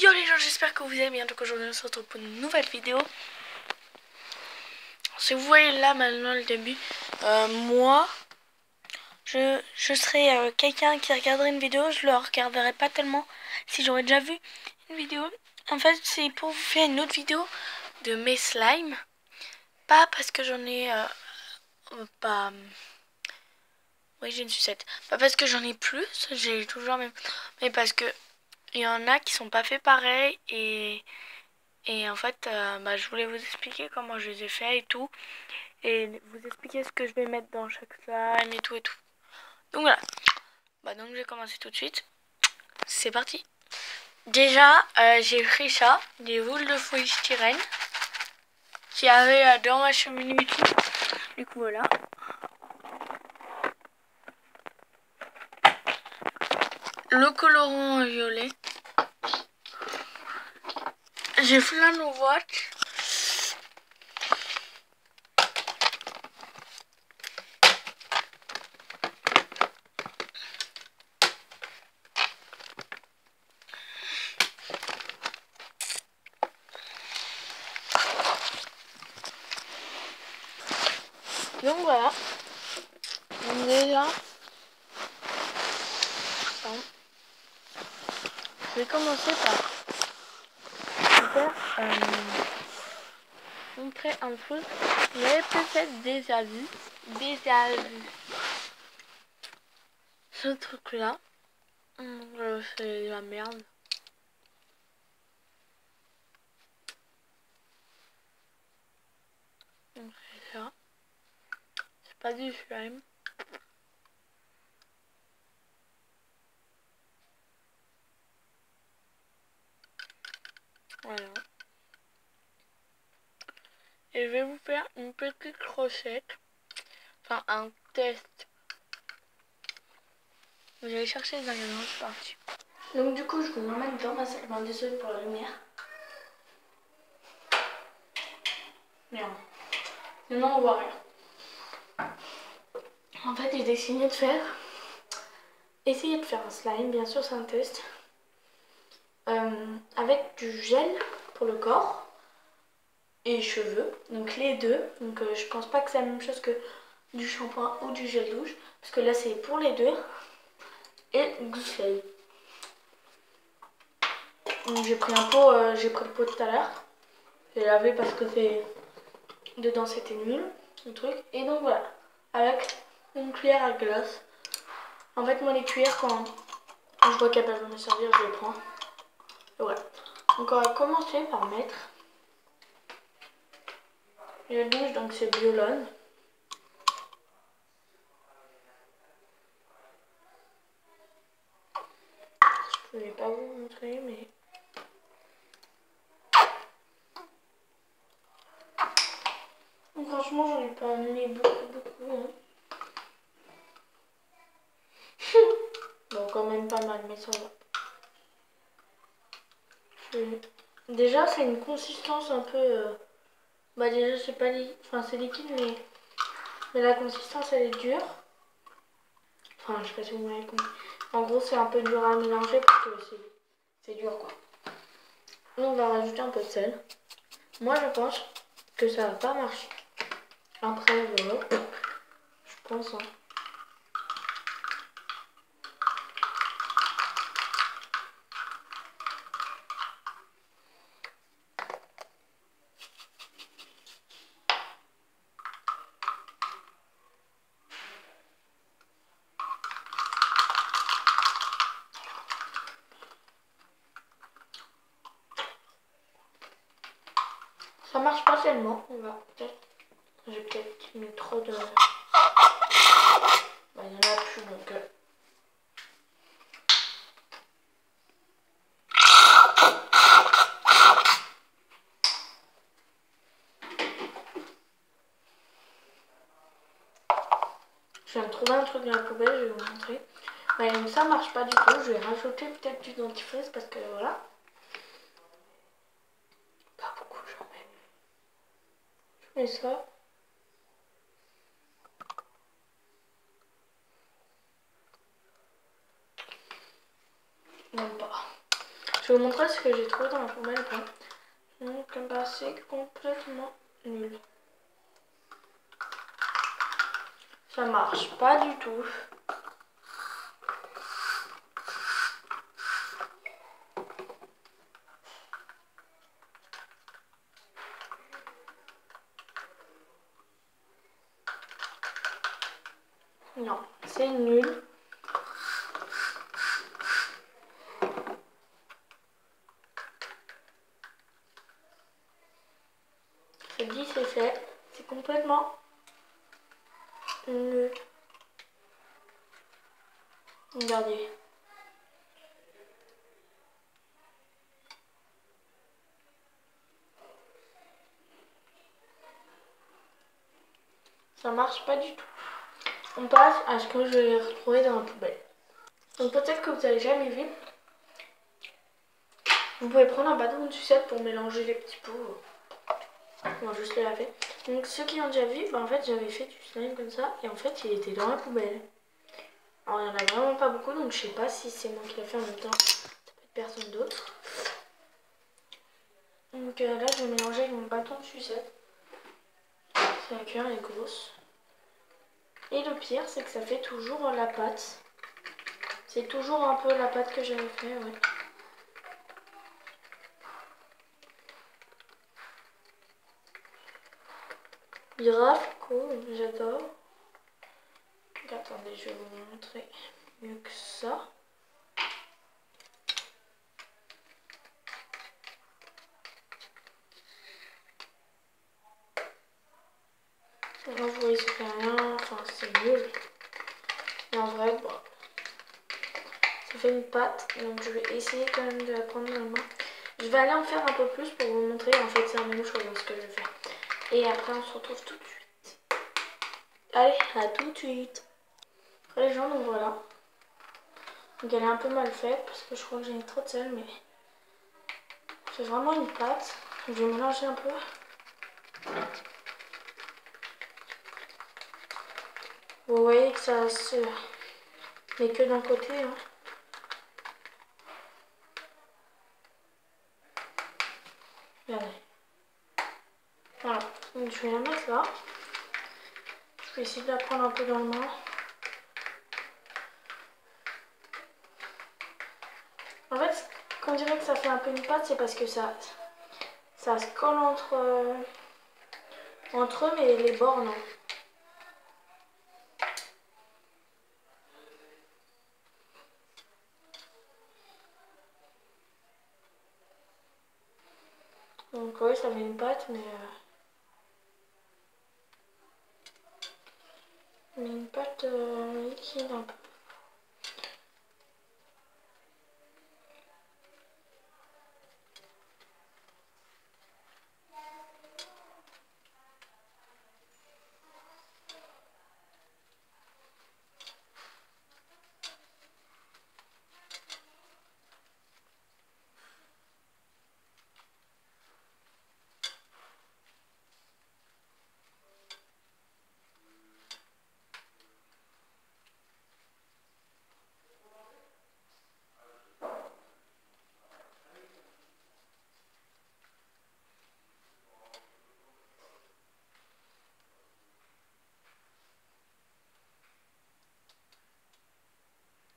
Yo les gens, j'espère que vous allez bien. Donc aujourd'hui on se retrouve pour une nouvelle vidéo. Si vous voyez là maintenant le début, moi je serais quelqu'un qui regarderait une vidéo. Je le regarderais pas tellement si j'aurais déjà vu une vidéo. En fait c'est pour vous faire une autre vidéo de mes slimes. Pas parce que j'en ai pas... Oui, j'ai une sucette. Pas parce que j'en ai plus, j'ai toujours même... Mais parce que il y en a qui sont pas faits pareil et en fait, je voulais vous expliquer comment je les ai fait et tout. Et vous expliquer ce que je vais mettre dans chaque slime et tout et tout. Donc voilà. Donc je vais commencer tout de suite. C'est parti. Déjà, j'ai pris ça, des boules de polystyrène qui avaient dans ma cheminée et tout. Du coup voilà. Le colorant violet. J'ai plein de watch. Donc voilà. Donc déjà, je vais commencer par montrer un truc. Vous avez peut-être déjà vu. Ce truc là. C'est la merde. Donc c'est ça. C'est pas du slime. Voilà. Et je vais vous faire une petite recette. Enfin un test. Vous allez chercher les ingrédients, c'est parti. Donc du coup je vous emmène dans ma salle. Désolé pour la lumière. Merde. Sinon on voit rien. En fait j'ai décidé de essayer de faire un slime, bien sûr c'est un test. Avec du gel pour le corps et cheveux, donc les deux. Donc je pense pas que c'est la même chose que du shampoing ou du gel douche, parce que là c'est pour les deux. Et du gel. Donc j'ai pris un pot, j'ai pris le pot tout à l'heure. J'ai lavé parce que dedans c'était nul le truc. Et donc voilà, avec une cuillère à glace. En fait moi les cuillères quand je vois qu'elles peuvent me servir, je les prends. Et voilà. Donc on va commencer par mettre le douche, donc c'est Biolone. Je vais pas vous montrer, mais franchement j'en ai pas mis beaucoup. Hein. Bon, quand même pas mal, mais ça va. Déjà c'est une consistance un peu déjà c'est pas enfin c'est liquide, mais la consistance elle est dure. Enfin je sais pas si vous m'avez compris. En gros c'est un peu dur à mélanger parce que c'est dur quoi. Et on va rajouter un peu de sel. Moi je pense que ça va pas marcher. Après voilà, je pense hein. Ça marche pas tellement, on va peut-être... J'ai peut-être mis trop de... il y en a plus donc... Je viens de trouver un truc dans la poubelle, je vais vous montrer. Donc ça marche pas du tout, je vais rajouter peut-être du dentifrice parce que voilà. Pas beaucoup j'en mets. Je mets ça. Même pas. Je vais vous montrer ce que j'ai trouvé dans la poubelle ou pas. Donc bah, c'est complètement nul. Ça marche pas du tout. Non, c'est nul. Je dis c'est fait. C'est complètement nul. Regardez. Ça marche pas du tout. On passe à ce que je vais retrouver dans la poubelle. Donc peut-être que vous n'avez jamais vu. Vous pouvez prendre un bâton de sucette pour mélanger les petits pots. On va juste les laver. Donc ceux qui ont déjà vu, bah en fait j'avais fait du slime comme ça et en fait il était dans la poubelle. Alors il n'y en a vraiment pas beaucoup donc je sais pas si c'est moi qui l'ai fait en même temps. Ça peut être personne d'autre. Donc là je vais mélanger avec mon bâton de sucette. C'est la cuillère est grosse. Et le pire c'est que ça fait toujours la pâte. C'est toujours un peu la pâte que j'avais fait, ouais. Grave cool, j'adore. Donc attendez, je vais vous montrer mieux que ça. Là vous voyez ça fait rien, enfin c'est nul. Mais en vrai, bon, ça fait une pâte, donc je vais essayer quand même de la prendre dans la main. Je vais aller en faire un peu plus pour vous montrer, en fait c'est la même chose ce que je fais. Et après on se retrouve tout de suite. Allez, à tout de suite. Après les gens, donc voilà. Donc elle est un peu mal faite parce que je crois que j'ai mis trop de sel, mais c'est vraiment une pâte. Je vais mélanger un peu. Vous voyez que ça se met que d'un côté. Hein. Regardez. Voilà. Donc je vais la mettre là. Je vais essayer de la prendre un peu dans le main. En fait, quand on dirait que ça fait un peu une pâte, c'est parce que ça se colle entre eux, mais les bords non. Donc ouais, ça met une pâte, mais une pâte liquide un peu.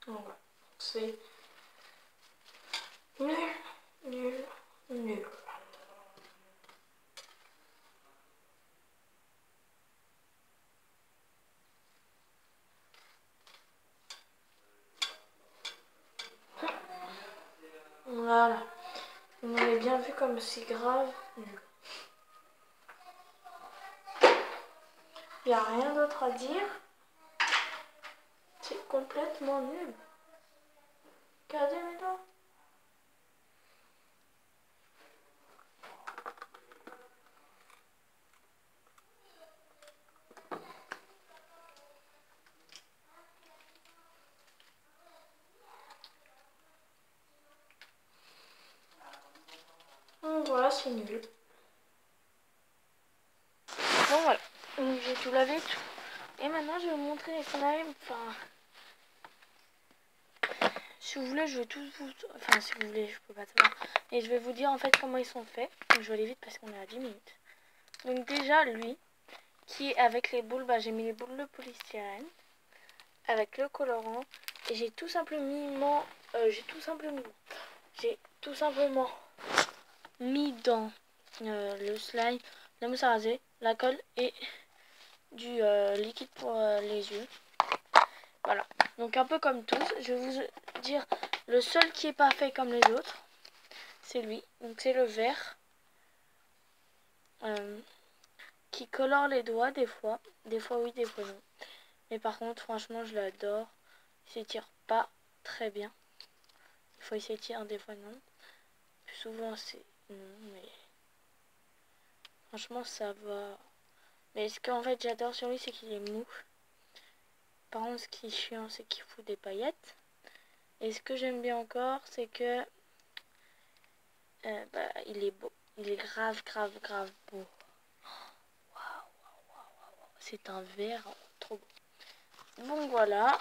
Donc voilà. C'est nul, nul, nul. Voilà. Vous avez bien vu comme c'est grave nul. Il n'y a rien d'autre à dire. C'est complètement nul. Regardez mes doigts. Donc voilà, c'est nul. Bon voilà, donc j'ai tout lavé. Et maintenant je vais vous montrer les slimes. Enfin, si vous voulez, je vais tous vous... Enfin, si vous voulez, je peux pas savoir. Et je vais vous dire en fait comment ils sont faits. Donc, je vais aller vite parce qu'on est à 10 minutes. Donc déjà, lui, qui est avec les boules, bah, j'ai mis les boules de polystyrène. Avec le colorant. Et j'ai tout simplement... J'ai tout simplement mis dans le slime, la mousse à raser, la colle et du liquide pour les yeux. Voilà. Donc un peu comme tous. Je vais vous dire le seul qui est pas fait comme les autres. C'est lui. Donc c'est le vert. Qui colore les doigts des fois. Des fois oui, des fois non. Mais par contre, franchement, je l'adore. Il s'étire pas très bien. Des fois il s'étire, des fois non. Plus souvent c'est non, mais franchement ça va. Mais ce qu'en fait j'adore sur lui, c'est qu'il est mou. Par contre, ce qui est chiant, c'est qu'il fout des paillettes. Et ce que j'aime bien encore, c'est que il est beau. Il est grave beau. C'est un vert trop beau. Donc voilà.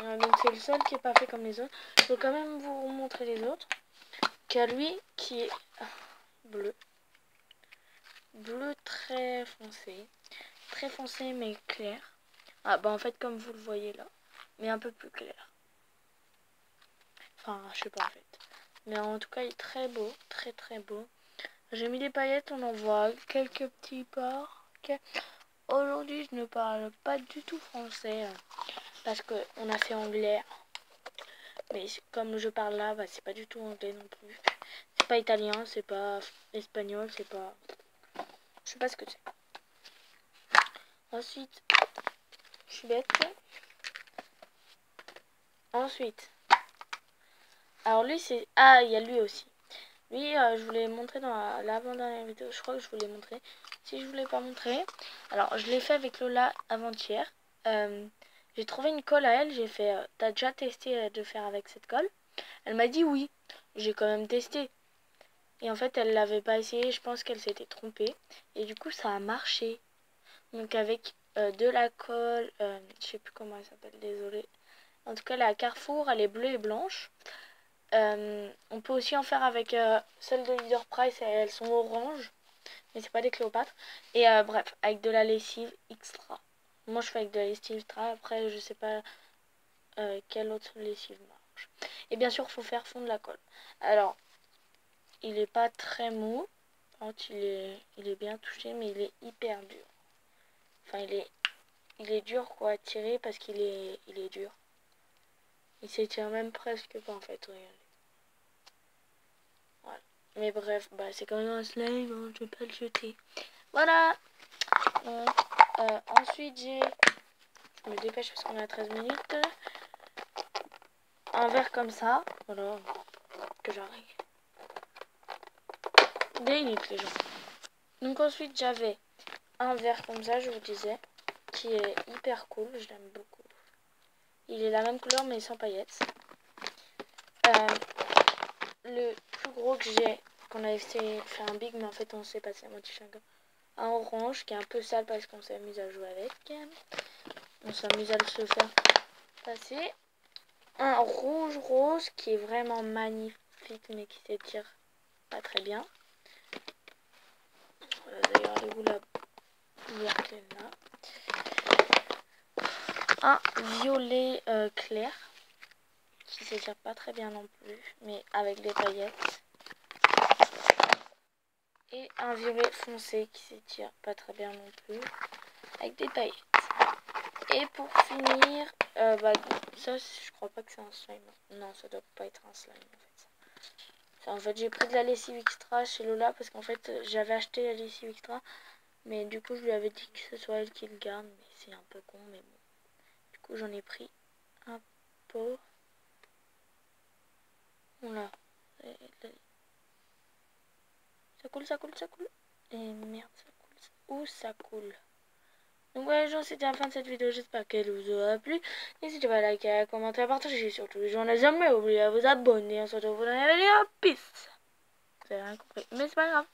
Donc c'est le seul qui est pas fait comme les autres. Je vais quand même vous montrer les autres. Qu'à lui qui est bleu. Bleu très foncé. Très foncé mais clair. Ah bah en fait comme vous le voyez là. Mais un peu plus clair. Enfin je sais pas en fait. Mais en tout cas il est très beau. Très beau. J'ai mis des paillettes, on en voit quelques petits ports. Aujourd'hui je ne parle pas du tout français. Parce qu'on a fait anglais. Mais comme je parle là, bah, c'est pas du tout anglais non plus. C'est pas italien, c'est pas espagnol, c'est pas... Je sais pas ce que c'est. Ensuite, je suis bête. Ensuite, alors lui c'est... Ah, il y a lui aussi. Lui, je vous l'ai montré dans l'avant-dernière vidéo. Je crois que je vous l'ai montré. Si je vous l'ai pas montré, alors je l'ai fait avec Lola avant-hier. J'ai trouvé une colle à elle. J'ai fait, t'as déjà testé de faire avec cette colle? Elle m'a dit oui. J'ai quand même testé. Et en fait, elle l'avait pas essayé. Je pense qu'elle s'était trompée. Et du coup, ça a marché. Donc avec de la colle, je sais plus comment elle s'appelle, désolée. En tout cas, la Carrefour, elle est bleue et blanche. On peut aussi en faire avec celles de Leader Price, elles sont oranges, mais c'est pas des Cléopâtres. Et bref, avec de la lessive extra. Moi je fais avec de la lessive extra, après je sais pas quelle autre lessive marche. Et bien sûr, il faut faire fondre la colle. Alors, il est pas très mou, il est bien touché, mais il est hyper dur. Enfin, il est dur quoi à tirer parce qu'il est dur. Il s'étire même presque pas en fait, regardez. Voilà. Mais bref, bah c'est quand même un slime, hein, je vais pas le jeter. Voilà. Donc, ensuite j'ai... Je me dépêche parce qu'on est à 13 minutes. Un verre comme ça. Voilà. Que j'arrive. Des minutes les gens. Donc ensuite j'avais un verre comme ça, je vous disais. Qui est hyper cool, je l'aime beaucoup. Il est la même couleur mais sans paillettes. Le plus gros que j'ai, qu'on a essayé de faire un big, mais en fait on s'est passé à moitié chacun. Un orange qui est un peu sale parce qu'on s'amuse à jouer avec. On s'amuse à se faire passer. Un rouge rose qui est vraiment magnifique mais qui s'étire pas très bien. D'ailleurs, allez-vous la couvercle là. Un violet clair qui s'étire pas très bien non plus, mais avec des paillettes. Et un violet foncé qui s'étire pas très bien non plus, avec des paillettes. Et pour finir, ça je crois pas que c'est un slime. Non, ça doit pas être un slime en fait. Ça, en fait j'ai pris de la lessive extra chez Lola parce qu'en fait j'avais acheté la lessive extra. Mais du coup je lui avais dit que ce soit elle qui le garde. Mais c'est un peu con, mais bon. Du coup j'en ai pris un pot. Voilà. Ça coule, ça coule, ça coule. Et merde, ça coule. Où ça coule? Donc voilà les gens, c'était la fin de cette vidéo, j'espère qu'elle vous aura plu. N'hésitez pas à liker, à commenter, à partager surtout. Je n'ai jamais oublié à vous abonner. On se retrouve dans la vidéo. Peace. Vous avez rien compris, mais c'est pas grave.